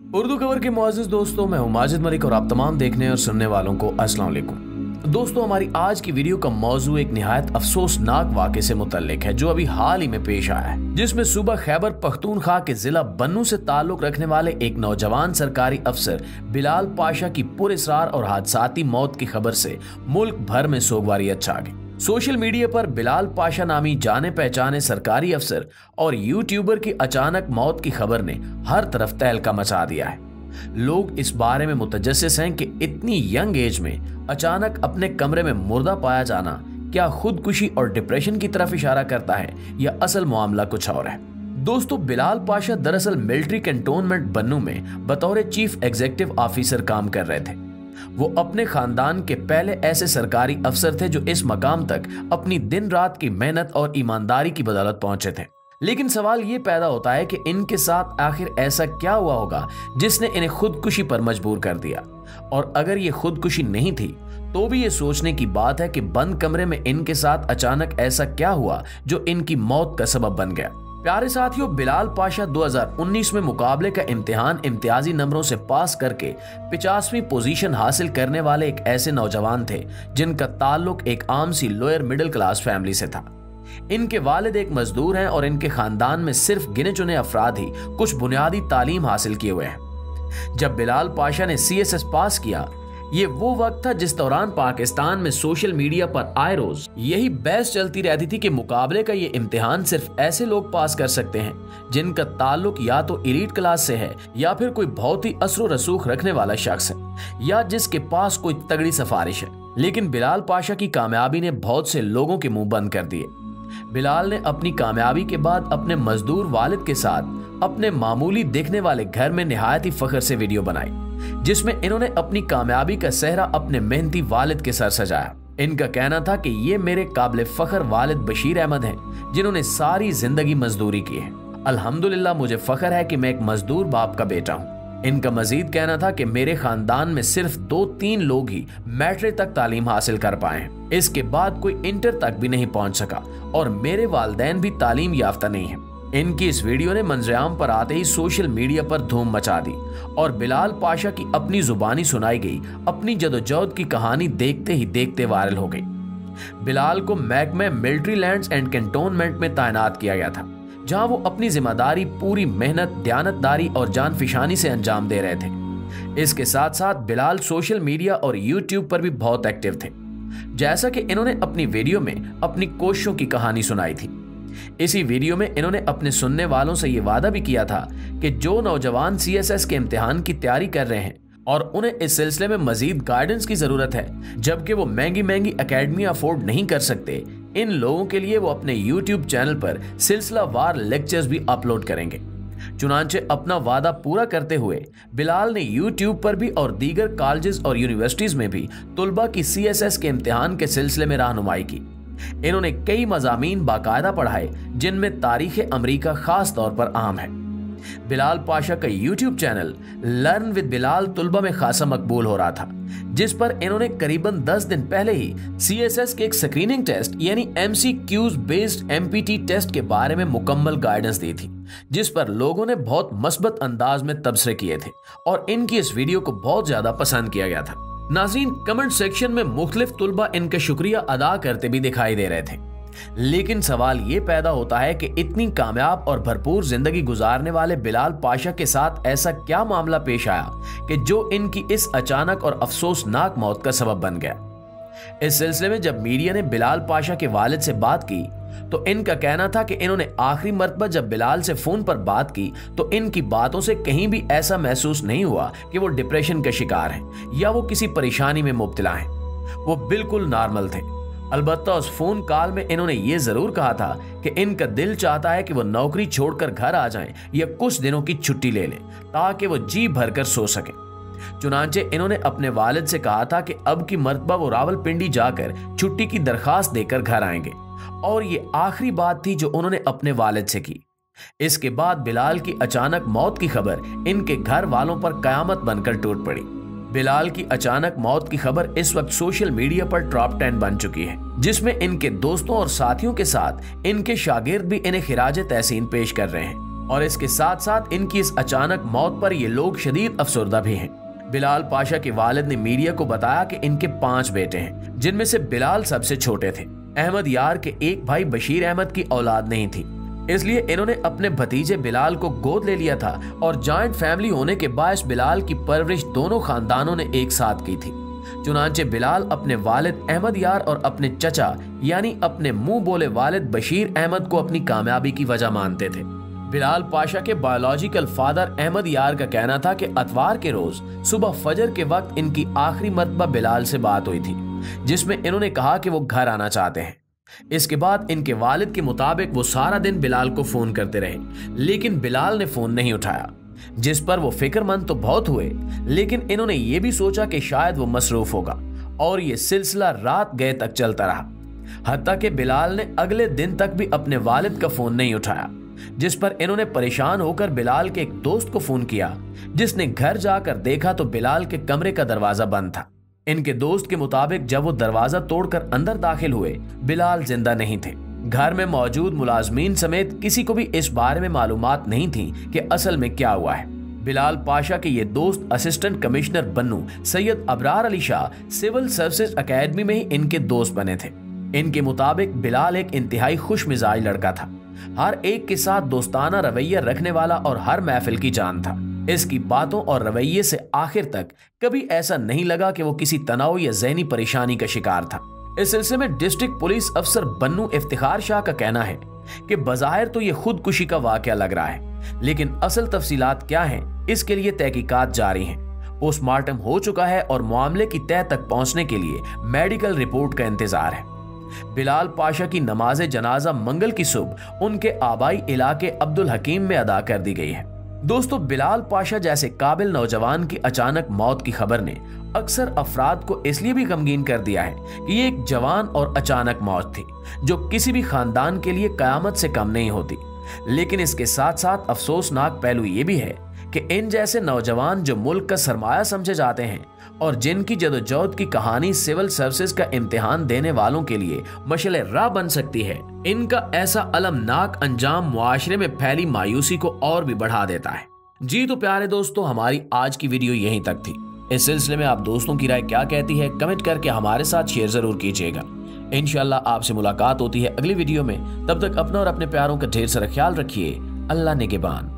उर्दू खबर के मुअज़्ज़िज़ दोस्तों, मैं हूं माजिद मलिक और आप तमाम देखने और सुनने वालों को अस्सलाम वालेकुम। दोस्तों, हमारी आज की वीडियो का मौजू एक निहायत अफसोसनाक वाक़े से मुतल्लिक है जो अभी हाल ही में पेश आया है, जिसमें सूबा खैबर पख्तूनख्वा के जिला बन्नू से ताल्लुक रखने वाले एक नौजवान सरकारी अफसर बिलाल पाशा की पुरअसरार और हादसाती मौत की खबर से मुल्क भर में सोगवारियत छा गई। सोशल मीडिया पर बिलाल पाशा नामी जाने पहचाने सरकारी अफसर और यूट्यूबर की अचानक मौत की खबर ने हर तरफ तहलका मचा दिया है। लोग इस बारे में मुतजस्सिस हैं कि इतनी यंग एज में अचानक अपने कमरे में मुर्दा पाया जाना क्या खुदकुशी और डिप्रेशन की तरफ इशारा करता है या असल मामला कुछ और है। दोस्तों, बिलाल पाशा दरअसल मिलिट्री कैंटोनमेंट बन्नू में बतौर चीफ एग्जीक्यूटिव ऑफिसर काम कर रहे थे। वो अपने खानदान के पहले ऐसे सरकारी अफसर थे जो इस मकाम तक अपनी दिन रात की मेहनत और ईमानदारी की बदौलत पहुंचे थे। लेकिन सवाल ये पैदा होता है कि इनके साथ आखिर ऐसा क्या हुआ होगा जिसने इन्हें खुदकुशी पर मजबूर कर दिया, और अगर ये खुदकुशी नहीं थी तो भी ये सोचने की बात है कि बंद कमरे में इनके साथ अचानक ऐसा क्या हुआ जो इनकी मौत का सबब बन गया। प्यारे साथियों, बिलाल पाशा 2019 में मुकाबले का इम्तिहान इम्तियाजी नंबरों से पास करके 50वीं पोजीशन हासिल करने वाले एक ऐसे नौजवान थे जिनका ताल्लुक एक आम सी लोअर मिडिल क्लास फैमिली से था। इनके वालिद एक मजदूर हैं और इनके खानदान में सिर्फ गिने चुने अफराद ही कुछ बुनियादी तालीम हासिल किए हुए हैं। जब बिलाल पाशा ने CSS पास किया, ये वो वक्त था जिस दौरान पाकिस्तान में सोशल मीडिया पर आए रोज यही बहस चलती रहती थी कि मुकाबले का ये इम्तिहान सिर्फ ऐसे लोग पास कर सकते हैं जिनका ताल्लुक या तो एलीट क्लास से है या फिर कोई बहुत ही असर रसूख रखने वाला शख्स है या जिसके पास कोई तगड़ी सिफारिश है। लेकिन बिलाल पाशा की कामयाबी ने बहुत से लोगों के मुंह बंद कर दिए। बिलाल ने अपनी कामयाबी के बाद अपने मजदूर वालिद के साथ अपने मामूली दिखने वाले घर में निहायत ही फख्र से वीडियो बनाई, जिसमें इन्होंने अपनी कामयाबी का सेहरा अपने मेहनती वालिद के सर सजाया। इनका कहना था कि ये मेरे काबिल फख्र वालिद बशीर अहमद हैं जिन्होंने सारी जिंदगी मजदूरी की है। अल्हम्दुलिल्लाह, मुझे फख्र है कि मैं एक मजदूर बाप का बेटा हूँ। इनका मजीद कहना था कि मेरे खानदान में सिर्फ 2-3 लोग ही मैट्रिक तक तालीम हासिल कर पाए हैं, इसके बाद कोई इंटर तक भी नहीं पहुंच सका और मेरे वालिदैन भी तालीम याफ्ता नहीं है। इनकी इस वीडियो ने मंजरेआम पर आते ही सोशल मीडिया पर धूम मचा दी और बिलाल पाशा की अपनी जुबानी सुनाई गई अपनी जदोजहद की कहानी देखते ही देखते वायरल हो गई। बिलाल को महकमे मिलिट्री लैंड्स एंड कैंटोनमेंट में तैनात किया गया था, जहां वो अपनी जिम्मेदारी पूरी मेहनत, दयानतदारी और जानफिशानी से अंजाम दे रहे थे। इसके साथ साथ बिलाल सोशल मीडिया और यूट्यूब पर भी बहुत एक्टिव थे, जैसा कि इन्होंने अपनी वीडियो में अपनी कोशिशों की कहानी सुनाई थी। इसी वीडियो में इन्होंने अपने सुनने वालों से ये वादा भी किया था कि जो नौजवान CSS के इम्तिहान की तैयारी कर रहे हैं और उन्हें इस सिलसिले में मजीद गाइडेंस की जरूरत है, जबकि वो महंगी महंगी एकेडमी अफोर्ड नहीं कर सकते, इन लोगों के लिए वो अपने YouTube चैनल पर सिलसिलावार लेक्चर्स भी अपलोड करेंगे। चुनांचे अपना वादा पूरा करते हुए बिलाल ने YouTube पर भी और दीगर कॉलेजेस और यूनिवर्सिटीज में भी तुलबा की CSS के इम्तिहान के सिलसिले में रहनुमाई की। इन्होंने कई मज़ामीन बाकायदा पढ़ाए जिनमें तारीख अमरीका खास तौर पर अहम है। बिलाल पाशा का YouTube channel learn with Bilal तुलबा में खासा मकबूल हो रहा था, जिस पर इन्होंने करीबन 10 दिन पहले ही CSS के एक स्क्रीनिंग टेस्ट यानी MCQs बेस्ड MPT टेस्ट के बारे में मुकम्मल गाइडेंस दी थी, जिस पर लोगों ने बहुत मस्बत अंदाज में तबसरे किए थे और इनकी इस वीडियो को बहुत ज्यादा पसंद किया गया था। नाज़रीन, कमेंट सेक्शन में मुख्तलिफ तुलबा इनका शुक्रिया अदा करते भी दिखाई दे रहे थे। लेकिन सवाल ये पैदा होता है कि इतनी कामयाब और भरपूर जिंदगी गुजारने वाले बिलाल पाशा के साथ ऐसा क्या मामला पेश आया कि जो इनकी इस अचानक और अफसोसनाक मौत का सबब बन गया। इस सिलसिले में जब मीडिया ने बिलाल पाशा के वालिद से बात की तो इनका कहना था कि इन्होंने आखिरी मर्तबा जब बिलाल से फोन पर बात की तो इनकी बातों से कहीं भी ऐसा महसूस नहीं हुआ कि वो डिप्रेशन का शिकार हैं या वो किसी परेशानी में मुब्तला हैं। वो बिल्कुल नॉर्मल थे। अलबत्ता उस फोन कॉल में इन्होंने ये जरूर कहा था कि इनका दिल चाहता है कि वो नौकरी छोड़कर घर आ जाएं या कुछ दिनों की छुट्टी ले लें ताकि वो जी भरकर सो सके। चुनांचे इन्होंने अपने वालिद से कहा था कि अब की मर्तबा वो रावलपिंडी जाकर छुट्टी की दरखास्त देकर घर आएंगे और ये आखिरी बात थी जो उन्होंने अपने वालिद से की। इसके बाद बिलाल की अचानक मौत की खबर इनके घर वालों पर कयामत बनकर टूट पड़ी। बिलाल की अचानक मौत की खबर इस वक्त सोशल मीडिया पर टॉप 10 बन चुकी है, जिसमें इनके दोस्तों और साथियों के साथ इनके शागिर्द भी इन्हें खिराज तहसीन पेश कर रहे हैं। और इसके साथ साथ इनकी इस अचानक मौत पर ये लोग शदीद अफसरदा भी हैं। बिलाल पाशा के वालिद ने मीडिया को बताया कि इनके 5 बेटे हैं, जिनमें से बिलाल सबसे छोटे थे। अहमद यार के एक भाई बशीर अहमद की औलाद नहीं थी, इसलिए इन्होंने अपने भतीजे बिलाल को गोद ले लिया था और जॉइंट फैमिली होने के बायस बिलाल की परवरिश दोनों खानदानों ने एक साथ की थी। चुनांचे बिलाल अपने वालिद अहमद यार और अपने चचा यानी अपने मुंह बोले वालिद बशीर अहमद को अपनी कामयाबी की वजह मानते थे। बिलाल पाशा के बायोलॉजिकल फादर अहमद यार का कहना था कि अतवार के रोज सुबह फजर के वक्त इनकी आखिरी मर्तबा बिलाल से बात हुई थी, जिसमें इन्होंने कहा कि वो घर आना चाहते हैं। इसके बाद इनके वालिद के मुताबिक वो सारा दिन बिलाल को फोन करते रहे, लेकिन बिलाल ने फोन नहीं उठाया, जिस पर वो फिक्रमंद तो बहुत हुए, लेकिन इन्होंने ये भी सोचा कि शायद वो मसरूफ होगा, और ये सिलसिला रात गए तक चलता रहा। हत्ता कि बिलाल ने अगले दिन तक भी अपने वालिद का फोन नहीं उठाया, जिस पर इन्होंने परेशान होकर बिलाल के एक दोस्त को फोन किया, जिसने घर जाकर देखा तो बिलाल के कमरे का दरवाजा बंद था। इनके दोस्त के मुताबिक जब वो दरवाजा तोड़कर अंदर दाखिल हुए, बिलाल जिंदा नहीं थे। घर में मौजूद मुलाजमीन समेत किसी को भी इस बारे में मालूमात नहीं थी कि असल में क्या हुआ है। बिलाल पाशा के ये दोस्त assistant commissioner Bannu Syed Abrar Ali Shah civil services academy में ही इनके दोस्त बने थे। इनके मुताबिक बिलाल एक इंतहाई खुश मिजाज लड़का था, हर एक के साथ दोस्ताना रवैया रखने वाला और हर महफिल की जान था। इसकी बातों और रवैये से आखिर तक कभी ऐसा नहीं लगा कि वो किसी तनाव या ज़हनी परेशानी का शिकार था। इस सिलसिले में डिस्ट्रिक्ट पुलिस अफसर बन्नू इफ्तिखार शाह का कहना है कि बज़ाहिर तो ये खुदकुशी का वाकया लग रहा है, लेकिन असल तफसीलात क्या हैं इसके लिए तहकीकात जारी हैं। पोस्टमार्टम हो चुका है और मामले की तह तक पहुंचने के लिए मेडिकल रिपोर्ट का इंतजार है। बिलाल पाशा की नमाज जनाजा मंगल की सुबह उनके आबाई इलाके अब्दुल हकीम में अदा कर दी गई है। दोस्तों, बिलाल पाशा जैसे काबिल नौजवान की अचानक मौत की खबर ने अक्सर अफराद को इसलिए भी गमगीन कर दिया है कि ये एक जवान और अचानक मौत थी, जो किसी भी खानदान के लिए कयामत से कम नहीं होती। लेकिन इसके साथ साथ अफसोसनाक पहलू ये भी है कि इन जैसे नौजवान जो मुल्क का सरमाया समझे जाते हैं और जिनकी जदोजहद की कहानी सिविल सर्विसेज का इम्तिहान देने वालों के लिए मशले राह बन सकती है, इनका ऐसा अलमनाक अंजाम मुआशरे में फैली मायूसी को और भी बढ़ा देता है। जी तो प्यारे दोस्तों, हमारी आज की वीडियो यहीं तक थी। इस सिलसिले में आप दोस्तों की राय क्या कहती है कमेंट करके हमारे साथ शेयर जरूर कीजिएगा। इंशाल्लाह आपसे मुलाकात होती है अगली वीडियो में। तब तक अपना और अपने प्यारों का ढेर सारा ख्याल रखिए। अल्लाह निगहबान।